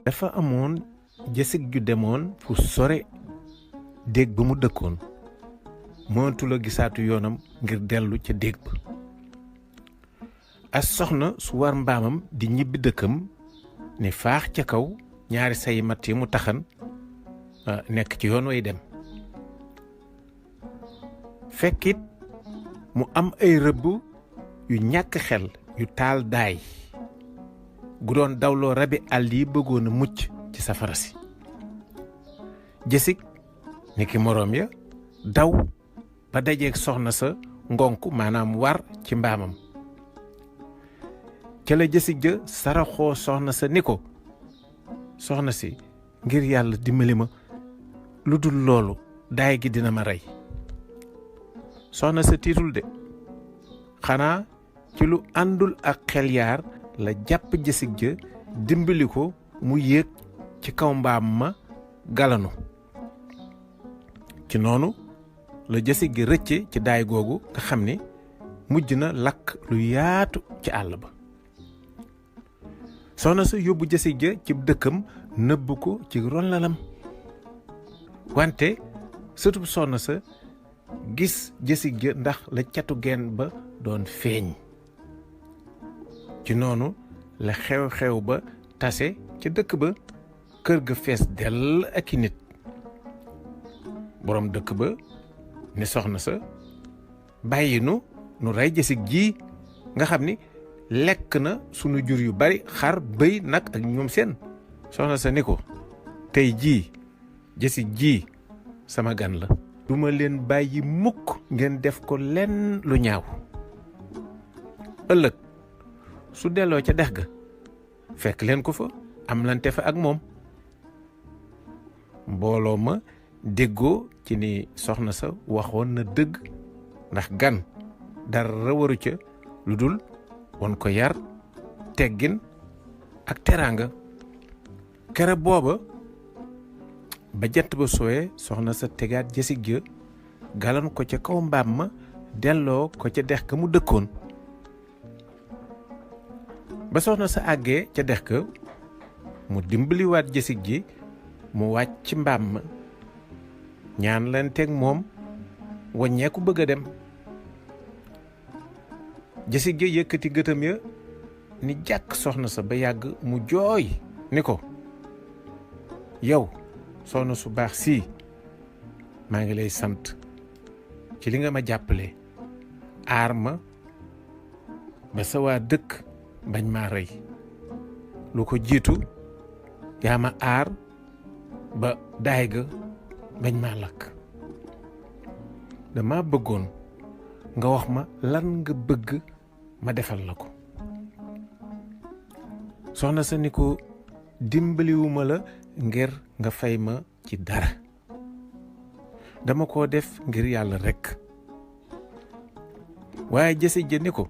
dafa amoon jësig ju demoon fu sore déeg ba mu dëkkoon mënatula gisaatu yoonam ngir dellu ca déeg ba. as soxna su war mbaamam di ñibbi dëkkam ne faax ca kaw ñaari say matt yi mu taxan nekk ci yoon way dem. fekkit mu am ay rëbb yu ñàkk xel yu taal daay gu doon dawloo rabi àll yi bëggoon a mucc ci safara si. jësig ni ki moroom ya daw ba dajeeg soxna sa ngonk maanaam war ci mbaamam. ca la jësig ja saraxoo soxna sa ni ko soxna si ngir yàlla dimbali ma lu dul loolu daay gi dina ma rey. soxna sa tiitul de xanaa ci lu àndul ak xel yaar la jàpp jësig ja dimbali ko mu yéeg ci kaw mbaam ma galanu. ci noonu la jësig gi rëcce ci daay googu nga xam ni mujj na lakk lu yaatu ci àll ba. soxna sa yóbbu jësig ja ci dëkkam nëbb ko ci ronlalam. wante sëtub soxna sa gis jësig ja ndax la catu geen ba doon feeñ. ci noonu la xew-xew ba tase ca dëkk ba kër ga fees dell ak i nit. boroom dëkk ba ni soxna sa bàyyi nu rey jësig ji nga xam ni lekk na sunu jur yu bari xar bëy nag ak ñoom seen. soxna sa ni ko tey jii jësig ji sama gan la. duma leen bàyyi mukk ngeen def ko lenn lu ñaaw. ëllëg su delloo ca dex ga fekk leen ko fa am lante fa ak moom. mbooloo ma déggoo ci ni soxna sa waxoon na dëgg ndax gan dara waru ca lu dul won ko yar teggin ak teraanga. kere booba ba jant ba sooyee soxna sa tegaat jësig ja galan ko ca kaw mbaam ma delloo ko ca dex ka mu dëkkoon. ba soxna sa àggee ca dex ka mu dimbaliwaat jësig ji mu wàcc ci mbaam ma ñaan leen teg moom waññeeku bëgg a dem. jësig ja yëkkati gëtam ya ni jàkk soxna sa ba yàgg mu jooy ni ko yow soxna su baax sii maa ngi lay sant ci li nga ma jàppale aar ma ba sa waa dëkk bañ maa rey. lu ko jiitu yaa ma aar ba daay ga bañ maa lakk. dama bëggoon nga wax ma lan nga bëgg ma defal la ko. soxna sa ni ko dimbaliwuma la ngir nga fay ma ci dara dama ko def ngir yàlla rekk. waaye jësig ja ni ko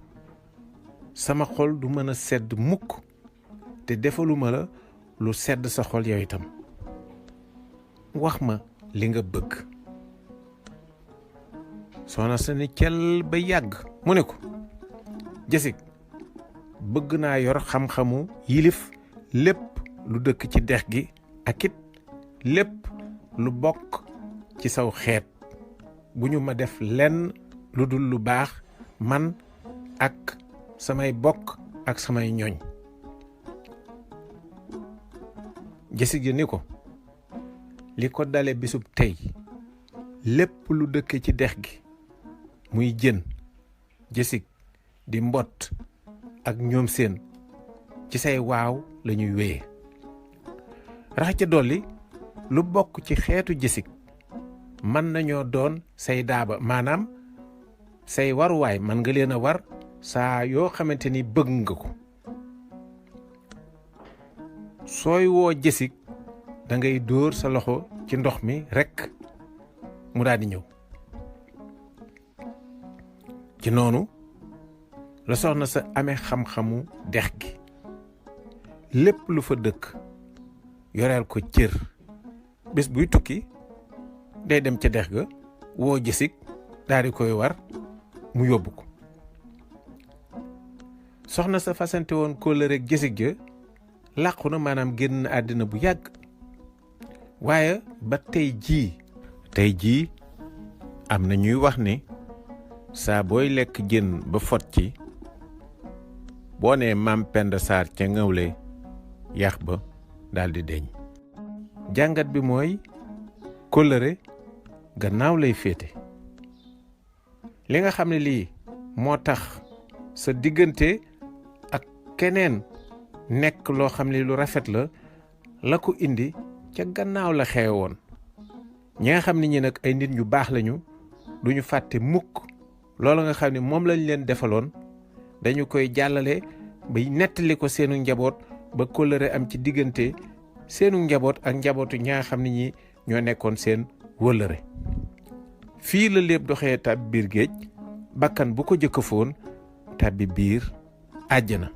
sama xol du mën a sedd mukk te defaluma la lu sedd sa xol yow itam. wax ma li nga bëgg. soxna sa ni cel ba yàgg mu ne ko jësig bëgg naa yor xam-xamu yilif lépp lu dëkk ci dex gi ak it lépp lu bokk ci saw xeet bu ñu ma def lenn lu dul lu baax man ak samay bokk ak samay ñooñ. jësig ji ni ko li ko dale bisub tey lépp lu dëkk ci dex gi muy jën jësig di mbott ak ñoom seen ci say waaw la ñuy wéye. rax ca dolli lu bokk ci xeetu jësig mën nañoo doon say daaba maanaam say waruwaay man nga leen a war saa yoo xamante ni bëgg nga ko. sooy woo jësig da ngay dóor sa loxo ci ndox mi rekk mu daal di ñëw. ci noonu la soxna sa amee xam-xamu dex gi lépp lu fa dëkk yoreel ko cër bés buy tukki day dem ca dex ga woo jësig daal di koy war mu yóbbu ko. soxna sa fasante woon kóllëre ak jësig ja làqu na maanaam génn àddina bu yàgg waaye ba tey jii am na ñuy wax ni saa booy lekk jën ba fot ci boo nee maam Penda Sarr ca ngawle yax ba daldi deñ jàngat bi mooy kóllëre gannaaw lay féete li nga xam ne lii moo tax sa diggante ak keneen nekk loo xam ne lu rafet la ko indi ca gannaaw la xewoon ñi nga xam ne ñi nag ay nit ñu baax lañu duñu fàtte mukk loolu nga xam ne moom lañ leen defaloon dañu koy jàllale ba nettali ko seenu njaboot ba kóllëre am ci diggante seenu njaboot ak njabootu ñaa xam ne ñi ñoo nekkoon seen wëllëre fii la lépp doxee tàbbi biir géej bakkan bu ko jëkk foon tàbbi biir àjjana